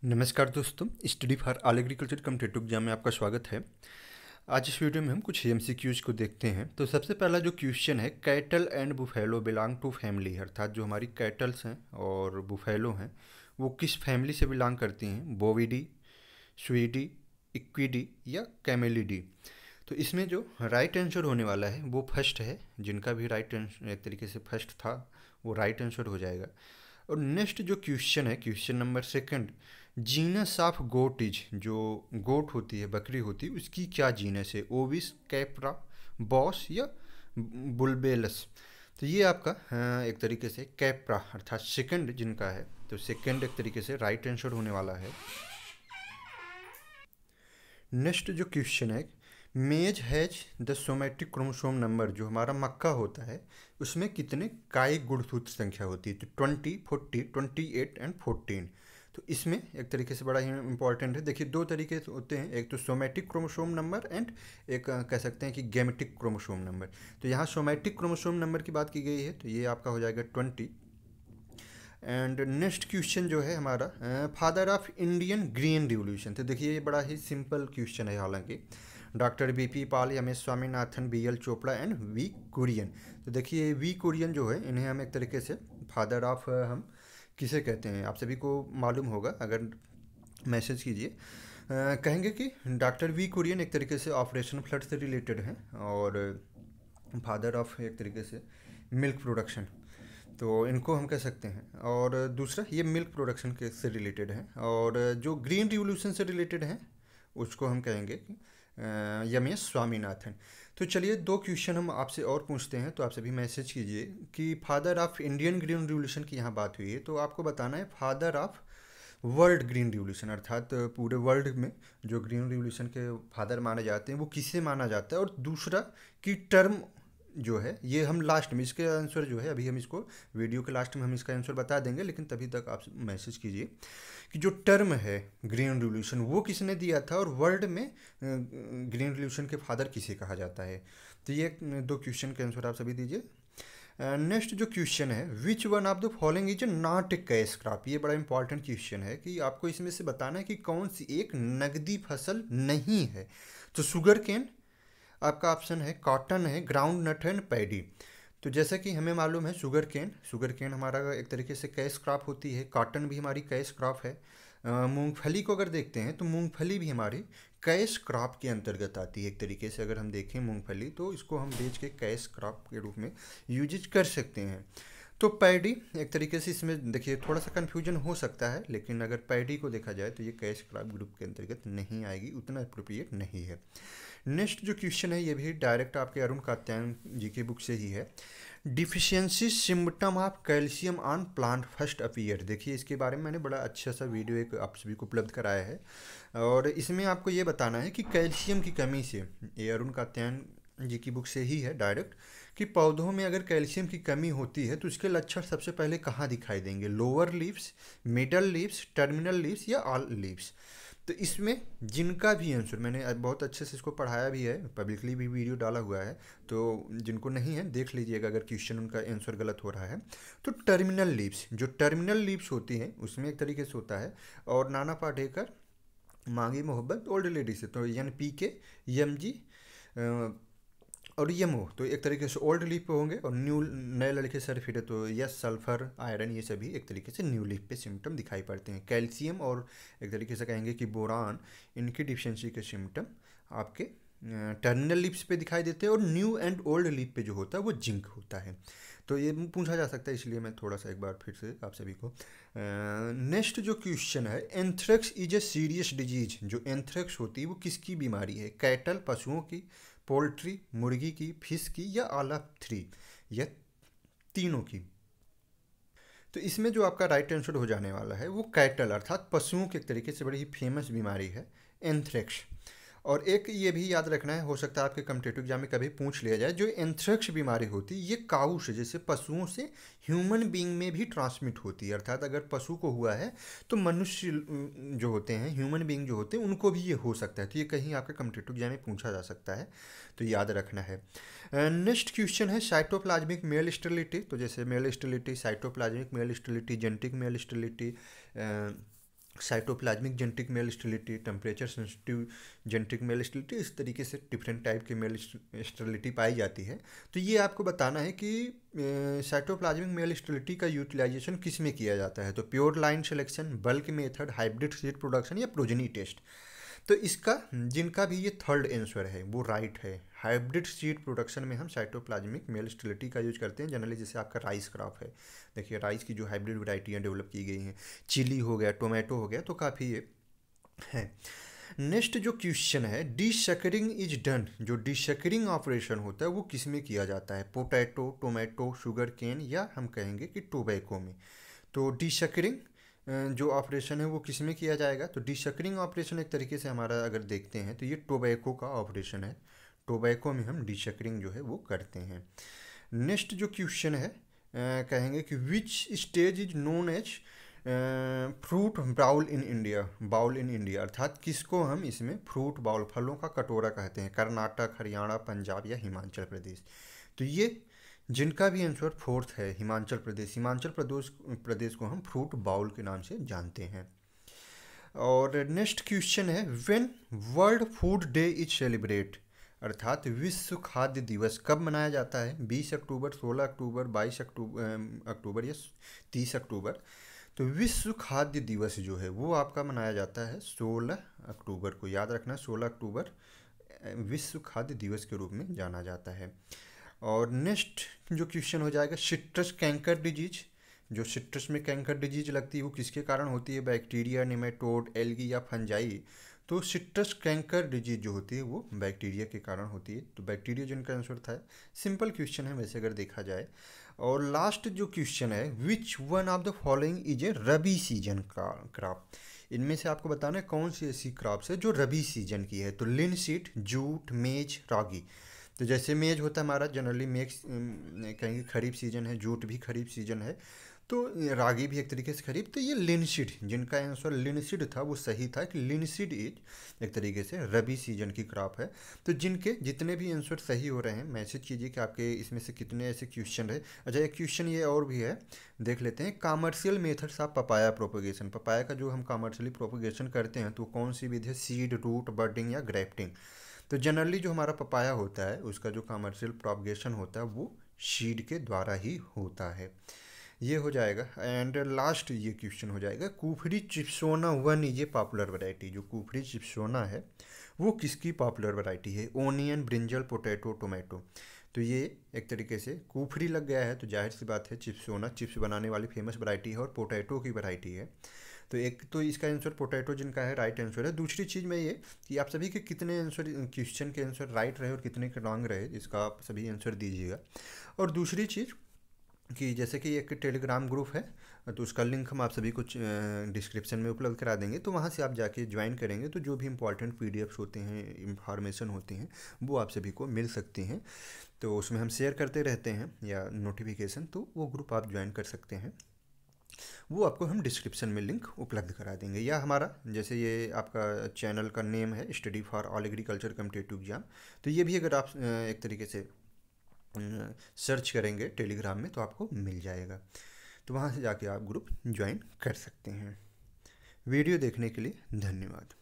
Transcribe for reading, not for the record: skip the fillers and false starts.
नमस्कार दोस्तों, study for all agriculture competitive exam में आपका स्वागत है। आज इस वीडियो में हम कुछ एमसीक्यूज को देखते हैं। तो सबसे पहला जो क्वेश्चन है, cattle and buffalo belong to family, अर्थात जो हमारी कैटल्स हैं और बुफेलो हैं वो किस फैमिली से बिलोंग करती हैं, बोविडी, स्वीडी, इक्विडी या कैमेलिडी। तो इसमें जो राइट आंसर होने वाला है वो फर्स्ट है। जिनका भी राइट आंसर एक तरीके से फर्स्ट था वो राइट आंसर हो जाएगा। और नेक्स्ट जो क्वेश्चन है, question number second, genus of goat is, जो गोट होती है, बकरी होती है, उसकी क्या जीनस है, ओविस, कैप्रा, बॉस या बुलबेलस। तो ये आपका एक तरीके से कैप्रा अर्थात सेकंड जिनका है, तो सेकंड एक तरीके से राइट आंसर होने वाला है। नेक्स्ट जो क्वेश्चन है, मेज has the somatic chromosome number, जो हमारा मक्का होता है उसमें कितने कायिक गुणसूत्र संख्या होती है, तो 20, 40, 28 एंड 14। तो इसमें एक तरीके से बड़ा ही इंपॉर्टेंट है। देखिए दो तरीके से होते हैं, एक तो सोमेटिक क्रोमोसोम नंबर एंड एक कह सकते हैं कि गेमेटिक क्रोमोसोम नंबर। तो यहाँ सोमेटिक क्रोमोसोम नंबर की बात की गई है, तो ये आपका हो जाएगा 20। एंड नेक्स्ट क्वेश्चन जो है हमारा, father of Indian green revolution. तो देखिए ये बड़ा ही सिंपल क्वेश्चन है, हालांकि doctor B P Pal, M S Swaminathan, B L Chopra and V Kurien. तो देखिए वी कुरियन जो है, इन्हें हम एक तरीके से फादर ऑफ हम किसे कहते हैं, आप सभी को मालूम होगा, अगर मैसेज कीजिए। कहेंगे कि डॉक्टर वी कुरियन एक तरीके से ऑपरेशन फ्लड से रिलेटेड हैं और फादर ऑफ एक तरीके से मिल्क प्रोडक्शन, तो इनको हम कह सकते हैं। और दूसरा ये मिल्क प्रोडक्शन के से रिलेटेड है, और जो ग्रीन रिवोल्यूशन से रिलेटेड है उसको हम कहेंगे कि एम एस स्वामीनाथन। तो चलिए दो क्वेश्चन हम आपसे और पूछते हैं, तो आप सभी मैसेज कीजिए कि father of Indian green revolution की यहाँ बात हुई है, तो आपको बताना है father of world green revolution, अर्थात पूरे वर्ल्ड में जो ग्रीन रिवोल्यूशन के फादर माने जाते हैं वो किसे माना जाता है। और दूसरा कि टर्म जो है, ये हम लास्ट में इसके आंसर जो है, अभी हम इसको वीडियो के लास्ट में हम इसका आंसर बता देंगे, लेकिन तभी तक आप मैसेज कीजिए कि जो टर्म है ग्रीन रिवोल्यूशन वो किसने दिया था और वर्ल्ड में ग्रीन रिवोल्यूशन के फादर किसे कहा जाता है। तो ये दो क्वेश्चन के आंसर आप सभी दीजिए। नेक्स्ट जो क्वेश्चन है, which one of the following is not a cash crop. ये बड़ा इंपॉर्टेंट क्वेश्चन है कि आपको इसमें से बताना है कि कौन सी एक नकदी फसल नहीं है। तो शुगर केन आपका ऑप्शन है, कॉटन है, ग्राउंड नट है, पैडी। तो जैसा कि हमें मालूम है शुगर केन हमारा एक तरीके से कैश क्रॉप होती है, कॉटन भी हमारी कैश क्रॉप है। मूंगफली को अगर देखते हैं तो मूंगफली भी हमारी कैश क्रॉप के अंतर्गत आती है। एक तरीके से अगर हम देखें मूंगफली, तो इसको हम बेच के कैश क्रॉप के रूप में यूज कर सकते हैं। तो पैडी एक तरीके से, इसमें देखिए थोड़ा सा कन्फ्यूजन हो सकता है, लेकिन अगर पैडी को देखा जाए तो ये कैश क्रॉप ग्रुप के अंतर्गत नहीं आएगी, उतना अप्रोप्रिएट नहीं है। नेक्स्ट जो क्वेश्चन है ये भी डायरेक्ट आपके अरुण कात्यायन जी की बुक से ही है। Deficiency symptom of calcium on plant first appear. देखिए इसके बारे में मैंने बड़ा अच्छा सा वीडियो एक आप सभी को उपलब्ध कराया है, और इसमें आपको ये बताना है कि कैल्शियम की कमी से, ये अरुण कात्यायन जी की बुक से ही है डायरेक्ट, कि पौधों में अगर कैल्शियम की कमी होती है तो इसके लक्षण सबसे पहले कहाँ दिखाई देंगे, lower leaves, middle leaves, terminal leaves या ऑल लीव्स। तो इसमें जिनका भी आंसर, मैंने बहुत अच्छे से इसको पढ़ाया भी है, पब्लिकली भी वीडियो डाला हुआ है, तो जिनको नहीं है देख लीजिएगा अगर क्वेश्चन उनका आंसर गलत हो रहा है। तो टर्मिनल लीव्स, जो टर्मिनल लीव्स होती हैं उसमें एक तरीके से होता है, और नाना पाटेकर, मांगी मोहब्बत, ओल्ड लेडी से, तो एन पी के, एम जी और यमो, तो एक तरीके से ओल्ड लीफ पे होंगे, और न्यू नए लड़के सल्फेट है तो यस, सल्फर, आयरन, ये सभी एक तरीके से न्यू लीफ पे सिम्टम दिखाई पड़ते हैं। कैल्शियम और एक तरीके से कहेंगे कि बोरान, इनकी डिफिशियंसी के सिम्टम आपके टर्मिनल लीव्स पे दिखाई देते हैं, और न्यू एंड ओल्ड लीफ पे जो होता है वो जिंक होता है। तो ये पूछा जा सकता है, इसलिए मैं थोड़ा सा एक बार फिर से आप सभी को। नेक्स्ट जो क्वेश्चन है, anthrax is a serious disease. जो एंथ्रेक्स होती है वो किसकी बीमारी है, कैटल पशुओं की, पोल्ट्री मुर्गी की, फिश की, या ऑल ऑफ थ्री, या तीनों की। तो इसमें जो आपका राइट आंसर हो जाने वाला है वो कैटल अर्थात पशुओं के एक तरीके से बड़ी ही फेमस बीमारी है एंथ्रेक्स। और एक ये भी याद रखना है, हो सकता है आपके कम्पिटिटिव एग्जाम में कभी पूछ लिया जाए, जो एंथ्रेक्स बीमारी होती है ये काऊ से, जैसे पशुओं से ह्यूमन बीइंग में भी ट्रांसमिट होती है, अर्थात अगर पशु को हुआ है तो मनुष्य जो होते हैं, ह्यूमन बीइंग जो होते हैं, उनको भी ये हो सकता है। तो ये कहीं आपके कम्पिटिटिव एग्जाम में पूछा जा सकता है, तो याद रखना है। नेक्स्ट क्वेश्चन है साइटोप्लाज्मिक मेल स्टेरिलिटी। तो जैसे male sterility, cytoplasmic male sterility, genetic male sterility, cytoplasmic genetic male sterility, temperature sensitive genetic male sterility, इस तरीके से डिफरेंट टाइप की मेल स्टेरिलिटी पाई जाती है। तो ये आपको बताना है कि साइटोप्लाज्मिक मेल स्टेरिलिटी का यूटिलाइजेशन किस में किया जाता है। तो pure line selection, bulk method, hybrid seed production या प्रोजेनी टेस्ट। तो इसका जिनका भी ये थर्ड आंसर है वो राइट है। हाइब्रिड सीड प्रोडक्शन में हम साइटोप्लाज्मिक मेल स्टेरिलिटी का यूज करते हैं जनरली। जैसे आपका राइस क्रॉप है, देखिए राइस की जो हाइब्रिड वैरायटियाँ डेवलप की गई हैं, चिली हो गया, टोमेटो हो गया, तो काफ़ी ये है। नेक्स्ट जो क्वेश्चन है, डीशकरिंग इज डन, जो डीशकरिंग ऑपरेशन होता है वो किस में किया जाता है। पोटैटो, टोमेटो, शुगर केन या हम कहेंगे कि टोबैको में। तो डीशकरिंग जो ऑपरेशन है वो किस में किया जाएगा। तो डीशकरिंग ऑपरेशन एक तरीके से हमारा अगर देखते हैं तो ये टोबैको का ऑपरेशन है। टोबैको में हम डीशकरिंग जो है वो करते हैं। नेक्स्ट जो क्वेश्चन है, कहेंगे कि which stage is known as fruit bowl in India. Bowl in India अर्थात किसको हम इसमें फ्रूट बाउल, फलों का कटोरा कहते हैं। कर्नाटक, हरियाणा, पंजाब या हिमाचल प्रदेश। तो ये जिनका भी आंसर फोर्थ है हिमाचल प्रदेश। हिमाचल प्रदेश को हम फ्रूट बाउल के नाम से जानते हैं। और नेक्स्ट क्वेश्चन है, when world food day is celebrate, अर्थात विश्व खाद्य दिवस कब मनाया जाता है। 20 अक्टूबर, 16 अक्टूबर, 22 अक्टूबर या 30 अक्टूबर। तो विश्व खाद्य दिवस जो है वो आपका मनाया जाता है 16 अक्टूबर को। याद रखना 16 अक्टूबर विश्व खाद्य दिवस के रूप में जाना जाता है। और नेक्स्ट जो क्वेश्चन हो जाएगा, सिट्रस कैंकर डिजीज, जो सिट्रस में कैंकर डिजीज लगती है वो किसके कारण होती है। बैक्टीरिया, निमेटोड, एल्गी या फंजाई। तो सिट्रस कैंकर डिजीज जो होती है वो बैक्टीरिया के कारण होती है। तो बैक्टीरिया जिनका आंसर था। सिंपल क्वेश्चन है वैसे अगर देखा जाए। और लास्ट जो क्वेश्चन है, which one of the following is a rabi season crop. इनमें से आपको बताना है कौन सी ऐसी क्रॉप्स है जो रबी सीजन की है। तो लिनसीड, जूट, मेज, रागी। तो जैसे मेज होता है हमारा जनरली मेज कहेंगे खरीफ सीजन है, जूट भी खरीफ सीजन है, तो रागी भी एक तरीके से खरीफ। तो ये लिनसीड, जिनका आंसर लिनसीड था वो सही था कि लिनसीड इज एक तरीके से रबी सीजन की क्रॉप है। तो जिनके जितने भी आंसर सही हो रहे हैं मैसेज कीजिए कि आपके इसमें से कितने ऐसे क्वेश्चन रहे। अच्छा एक क्वेश्चन ये और भी है, देख लेते हैं। Commercial methods of papaya propagation. Papaya का जो हम कॉमर्शियली प्रोपोगेशन करते हैं तो कौन सी विधि है। सीड, रूट, बर्डिंग या ग्रेफ्टिंग। तो जनरली जो हमारा पपाया होता है उसका जो कॉमर्शियल प्रोपगेशन होता है वो सीड के द्वारा ही होता है। ये हो जाएगा। एंड लास्ट ये क्वेश्चन हो जाएगा, कुफरी चिप्सोना वन ये पॉपुलर वैरायटी। जो कुफरी चिप्सोना है वो किसकी पॉपुलर वैरायटी है। Onion, brinjal, potato, tomato. तो ये एक तरीके से कुफरी लग गया है तो जाहिर सी बात है चिप्सोना चिप्स बनाने वाली फेमस वैरायटी है और पोटैटो की वैरायटी है। तो एक तो इसका आंसर पोटैटो जिनका है राइट आंसर है। दूसरी चीज़ में ये कि आप सभी के कितने आंसर क्वेश्चन के आंसर राइट रहे और कितने के रॉन्ग रहे इसका आप सभी आंसर दीजिएगा। और दूसरी चीज़ कि जैसे कि एक टेलीग्राम ग्रुप है तो उसका लिंक हम आप सभी को डिस्क्रिप्शन में उपलब्ध करा देंगे। तो वहाँ से आप जाके ज्वाइन करेंगे तो जो भी इंपॉर्टेंट पीडीएफ्स होते हैं, इंफॉर्मेशन होती हैं, वो आप सभी को मिल सकती हैं। तो उसमें हम शेयर करते रहते हैं या नोटिफिकेशन, तो वो ग्रुप आप ज्वाइन कर सकते हैं। वो आपको हम डिस्क्रिप्शन में लिंक उपलब्ध करा देंगे। या हमारा जैसे ये आपका चैनल का नेम है study for all agriculture competitive exam, तो ये भी अगर आप एक तरीके से सर्च करेंगे टेलीग्राम में तो आपको मिल जाएगा। तो वहाँ से जाके आप ग्रुप ज्वाइन कर सकते हैं। वीडियो देखने के लिए धन्यवाद।